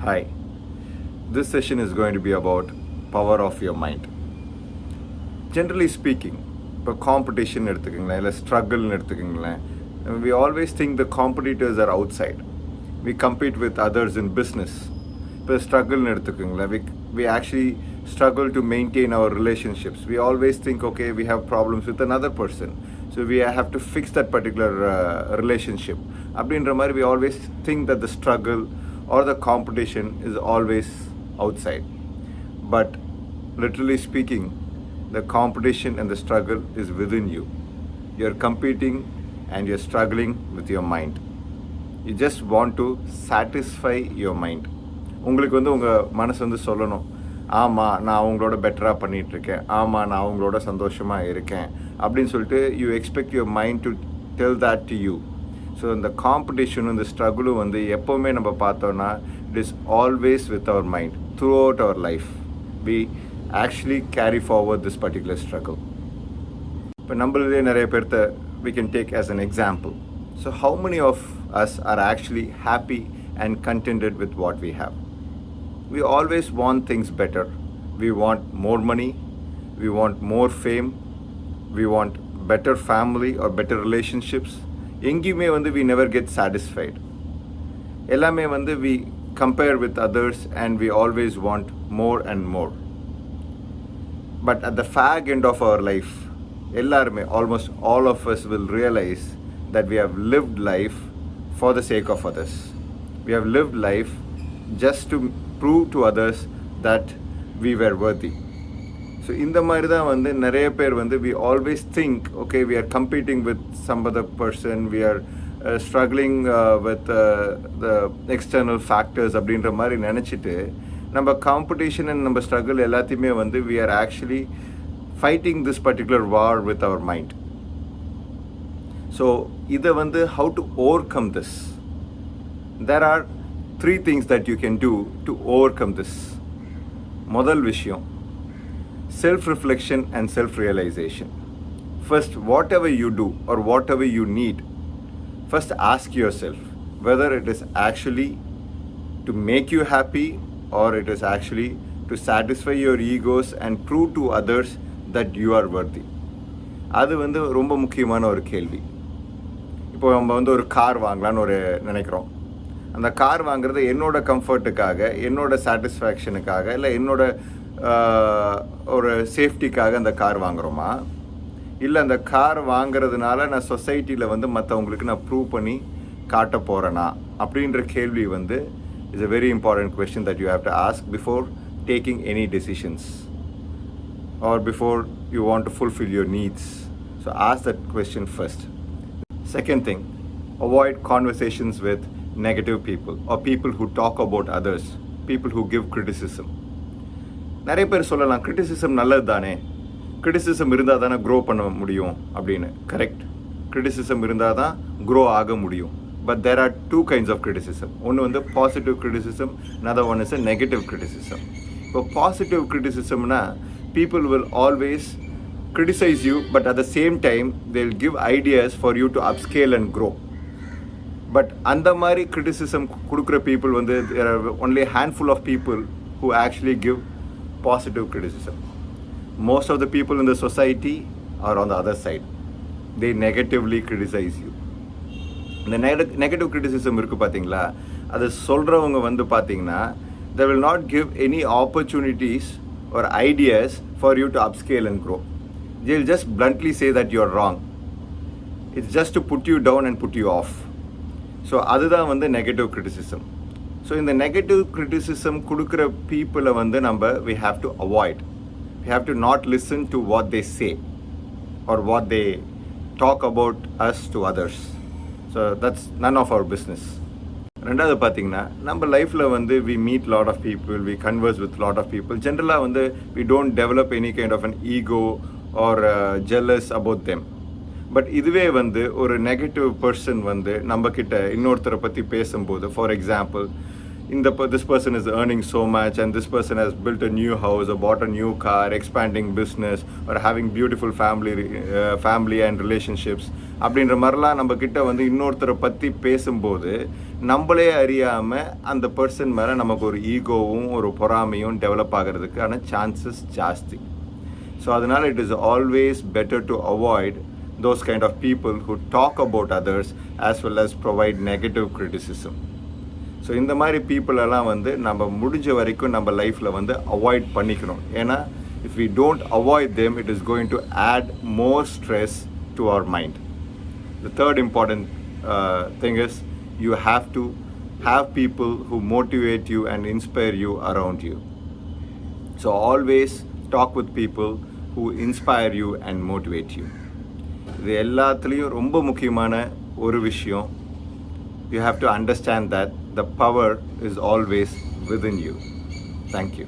Hi, this session is going to be about power of your mind. Generally speaking, இப்போ competition எடுத்துக்கங்களேன் இல்லை ஸ்ட்ரகிள்னு எடுத்துக்கங்களேன், we always think the competitors are outside. We compete with others in business. இப்போ ஸ்ட்ரகிள்னு எடுத்துக்கங்களேன், we actually struggle to maintain our relationships. We always think, okay, we have problems with another person, so we have to fix that particular relationship. அப்படின்ற மாதிரி we always think that the struggle or the competition is always outside. But literally speaking, the competition and the struggle is within you. You're competing and you're struggling with your mind. You just want to satisfy your mind. உங்களுக்கு உங்கள் மனசு சொல்லணும், ஆமாம் நான் அவங்களோட பெட்டராக பண்ணிகிட்ருக்கேன், ஆமாம் நான் அவங்களோட சந்தோஷமாக இருக்கேன் அப்படின்னு சொல்லிட்டு you expect your mind to tell that to you. So இந்த காம்படிஷனும் இந்த ஸ்ட்ரகிளும் எப்போவுமே நம்ம பார்த்தோன்னா it is always with our mind throughout our life. We actually carry forward this particular struggle. இப்போ நம்மளே நிறைய பேர்த்த we can take as an example. So how many of us are actually happy and contented with what we have? We always want things better. We want more money, we want more fame, we want better family or better relationships. எங்கேயுமே we never get satisfied. எல்லாமே we compare with others and we always want more and more. But at the fag end of our life, எல்லாருமே, almost all of us will realize that we have lived life for the sake of others. We have lived life just to prove to others that we were worthy. So இந்த மாதிரி தான் நிறைய பேர் we always think, okay, we are competing with some other person, we are struggling with the external factors அப்படின்ற மாதிரி நினச்சிட்டு நம்ம competition and நம்ம ஸ்ட்ரகிள் எல்லாத்தையுமே we are actually fighting this particular war with our mind. So இதை how to overcome this? There are 3 things that you can do to overcome this. முதல் விஷயம், self-reflection and self-realization. First, whatever you do or whatever you need, first ask yourself whether it is actually to make you happy or it is actually to satisfy your egos and prove to others that you are worthy. அது ரொம்ப முக்கியமான ஒரு கேள்வி. இப்போ நம்ம ஒரு car வாங்கலான்னு நினைக்கிறோம். அந்த கார் வாங்குறது என்னோட கம்ஃபர்ட்டுக்காக, என்னோட சாட்டிஸ்ஃபேக்ஷனுக்காக, இல்லை என்னோட ஒரு சேஃப்டிக்காக அந்த கார் வாங்குகிறோமா, இல்லை அந்த கார் வாங்குறதுனால நான் சொசைட்டியில் மற்றவங்களுக்கு நான் ப்ரூவ் பண்ணி காட்ட போகிறேனா அப்படின்ற கேள்வி is a very important question that you have to ask before taking any decisions or before you want to fulfill your needs. So ask that question first. Second thing, avoid conversations with negative people or people who talk about others, people who give criticism. நிறைய பேர் சொல்லலாம், criticism நல்லது தானே, criticism இருந்தால் தானே grow பண்ண முடியும் அப்படின்னு. கரெக்ட், கிரிட்டிசிசம் இருந்தால் தான் க்ரோ ஆக முடியும். But there are 2 kinds of criticism. ஒன்று positive criticism, another one is a negative criticism. இப்போ பாசிட்டிவ் கிரிட்டிசிசம்னா people will always criticize you, but at the same time they'll give ideas for you to upscale and grow. But அந்த மாதிரி criticism கொடுக்குற people there are only a handful of people who actually give positive criticism. Most of the people in the society are on the other side. They negatively criticize you. இந்த negative criticism இருக்குது பார்த்தீங்களா, அது சொல்கிறவங்க பார்த்தீங்கன்னா they will not give any opportunities or ideas for you to upscale and grow. They'll just bluntly say that you're wrong. It's just to put you down and put you off. So அதுதான் negative criticism. So இந்த negative criticism கொடுக்குற பீப்புளை நம்ம we have to avoid. We have to not listen to what they say or what they talk about us to others. So that's none of our business. ரெண்டாவது பார்த்தீங்கன்னா, நம்ம லைஃப்பில் we meet lot of people, we converse with lot of people. ஜென்ரலாக we don't develop any kind of an ego or jealous about them. But இதுவே ஒரு negative person நம்மக்கிட்ட இன்னொருத்தரை பற்றி பேசும்போது, for example, this person is earning so much and this person has built a new house or bought a new car, expanding business or having beautiful family and relationships அப்படின்ற மாதிரிலாம் நம்மக்கிட்ட இன்னொருத்தரை பற்றி பேசும்போது நம்மளே அறியாமல் அந்த பர்சன் மேலே நமக்கு ஒரு ஈகோவும் ஒரு பொறாமையும் டெவலப் ஆகிறதுக்கான சான்சஸ் ஜாஸ்தி. ஸோ அதனால் it is always better to avoid those kind of people who talk about others as well as provide negative criticism. So இந்த மாதிரி பீப்புளெல்லாம் வந்து நம்ம முடிஞ்ச வரைக்கும் நம்ம லைஃப்பில் வந்து அவாய்ட் பண்ணிக்கணும். ஏன்னா if we don't avoid them, it is going to add more stress to our mind. The third important thing is you have to have people who motivate you and inspire you around you. So always talk with people who inspire you and motivate you. இது எல்லாத்துலேயும் ரொம்ப முக்கியமான ஒரு விஷயம், you have to understand that the power is always within you. Thank you.